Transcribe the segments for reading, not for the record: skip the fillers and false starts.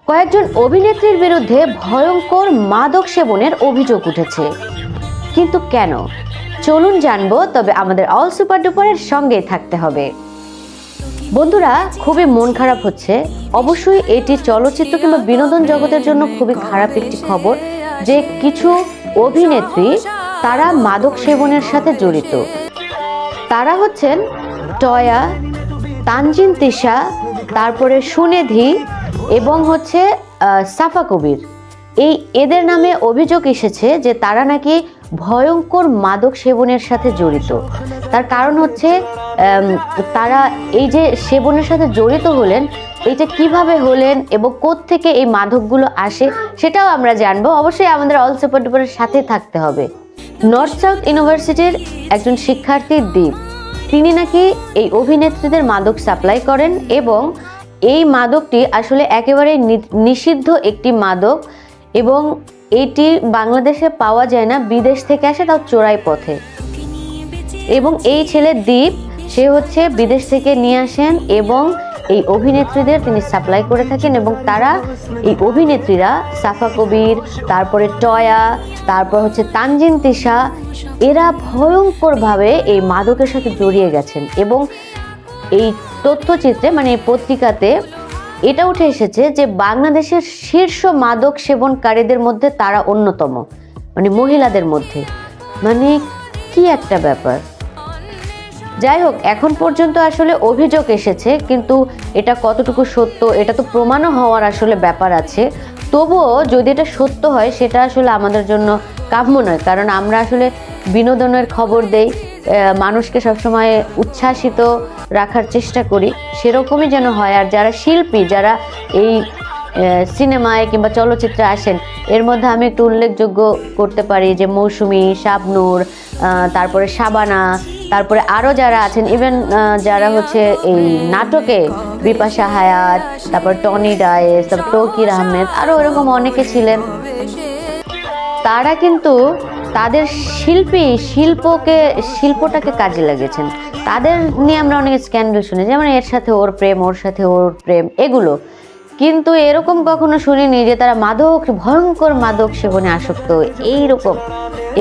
কয়েকজন অভিনেত্রীর বিরুদ্ধে ভয়ঙ্কর মাদক সেবনের অভিযোগ উঠেছে, কিন্তু কেন? চলুন জানবো, তবে আমাদের অল সুপার ডুপারের সঙ্গেই থাকতে হবে। বন্ধুরা, খুবই মন খারাপ হচ্ছে। অবশ্যই এটি চলচ্চিত্র কিংবা বিনোদন জগতের জন্য খুবই খারাপ একটি খবর যে কিছু অভিনেত্রী তারা মাদক সেবনের সাথে জড়িত। তারা হচ্ছেন টয়া, তানজিন তিশা, তারপরে সুনিধি এবং হচ্ছে সাফা কবির। এদের নামে অভিযোগ এসেছে যে তারা নাকি ভয়ঙ্কর মাদক সেবনের সাথে জড়িত। তার কারণ হচ্ছে তারা এই যে সেবনের সাথে জড়িত হলেন, এটা কিভাবে হলেন এবং কোত্থেকে এই মাদকগুলো আসে সেটাও আমরা জানবো। অবশ্যই আমাদের অল সুপার ডুপারের সাথে থাকতে হবে। নর্থ সাউথ ইউনিভার্সিটির একজন শিক্ষার্থী দীপ, তিনি নাকি এই অভিনেত্রীদের মাদক সাপ্লাই করেন এবং এই মাদকটি আসলে একেবারে নিষিদ্ধ একটি মাদক এবং এটি বাংলাদেশে পাওয়া যায় না, বিদেশ থেকে আসে, তাও চোরাই পথে। এবং এই ছেলে দীপ, সে হচ্ছে বিদেশ থেকে নিয়ে আসেন এবং এই অভিনেত্রীদের তিনি সাপ্লাই করে থাকেন এবং তারা এই অভিনেত্রীরা সাফা কবির, তারপরে টয়া, তারপর হচ্ছে তানজিন তিশা, এরা ভয়ঙ্করভাবে এই মাদকের সাথে জড়িয়ে গেছেন। এবং এই তথ্যচিত্রে মানে এই পত্রিকাতে এটা উঠে এসেছে যে বাংলাদেশের শীর্ষ মাদক সেবনকারীদের মধ্যে তারা অন্যতম, মানে মহিলাদের মধ্যে। মানে কি একটা ব্যাপার। যাই হোক, এখন পর্যন্ত আসলে অভিযোগ এসেছে, কিন্তু এটা কতটুকু সত্য এটা তো প্রমাণও হওয়ার আসলে ব্যাপার আছে। তবুও যদি এটা সত্য হয় সেটা আসলে আমাদের জন্য কাম্য নয়, কারণ আমরা আসলে বিনোদনের খবর দেই, মানুষকে সবসময় উচ্ছ্বাসিত রাখার চেষ্টা করি, সেরকমই যেন হয়। আর যারা শিল্পী, যারা এই সিনেমায় কিংবা চলচ্চিত্রে আসেন, এর মধ্যে আমি একটু উল্লেখযোগ্য করতে পারি যে মৌসুমী, শাবনূর, তারপরে শাবানা, তারপরে আরও যারা আছেন, ইভেন যারা হচ্ছে এই নাটকে বিপাশা হায়াত, তারপর টনি ডায়েস, তারপর তৌকির আহমেদ, আরও এরকম অনেকে ছিলেন। তারা কিন্তু তাদের শিল্পটাকে কাজে লাগিয়েছেন। তাদের নিয়ে আমরা অনেক স্ক্যান্ডাল শুনি, যেমন এর সাথে ওর প্রেম, ওর সাথে ওর প্রেম, এগুলো। কিন্তু এরকম কখনো শুনিনি যে তারা ভয়ঙ্কর মাদক সেবনে আসক্ত, এইরকম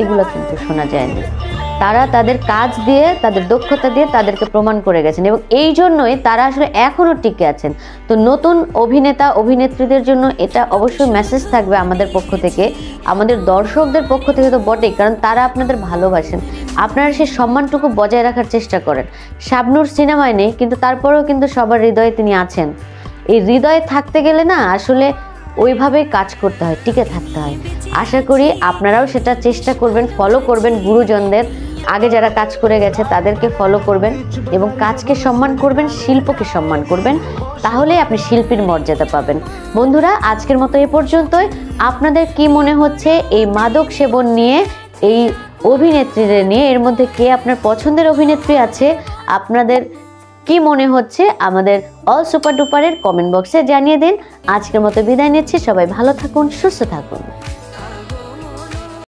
এগুলো কিন্তু শোনা যায়নি। তারা তাদের কাজ দিয়ে, তাদের দক্ষতা দিয়ে তাদেরকে প্রমাণ করে গেছেন এবং এই জন্যই তারা আসলে এখনও টিকে আছেন। তো নতুন অভিনেতা অভিনেত্রীদের জন্য এটা অবশ্যই মেসেজ থাকবে আমাদের পক্ষ থেকে, আমাদের দর্শকদের পক্ষ থেকে তো বটেই, কারণ তারা আপনাদের ভালোবাসেন, আপনারা সেই সম্মানটুকু বজায় রাখার চেষ্টা করেন। শাবনূর সিনেমায় নেই, কিন্তু তারপরেও কিন্তু সবার হৃদয়ে তিনি আছেন। এই হৃদয়ে থাকতে গেলে না আসলে ওইভাবেই কাজ করতে হয়, টিকে থাকতে হয়। আশা করি আপনারাও সেটা চেষ্টা করবেন, ফলো করবেন, গুরুজনদের আগে যারা কাজ করে গেছে তাদেরকে ফলো করবেন এবং কাজকে সম্মান করবেন, শিল্পকে সম্মান করবেন, তাহলে আপনি শিল্পীর মর্যাদা পাবেন। বন্ধুরা, আজকের মতো এ পর্যন্তই। আপনাদের কি মনে হচ্ছে এই মাদক সেবন নিয়ে, এই অভিনেত্রীদের নিয়ে? এর মধ্যে কে আপনার পছন্দের অভিনেত্রী আছে? আপনাদের কি মনে হচ্ছে আমাদের অল সুপার ডুপারের কমেন্ট বক্সে জানিয়ে দিন। আজকের মতো বিদায় নিচ্ছি, সবাই ভালো থাকুন, সুস্থ থাকুন।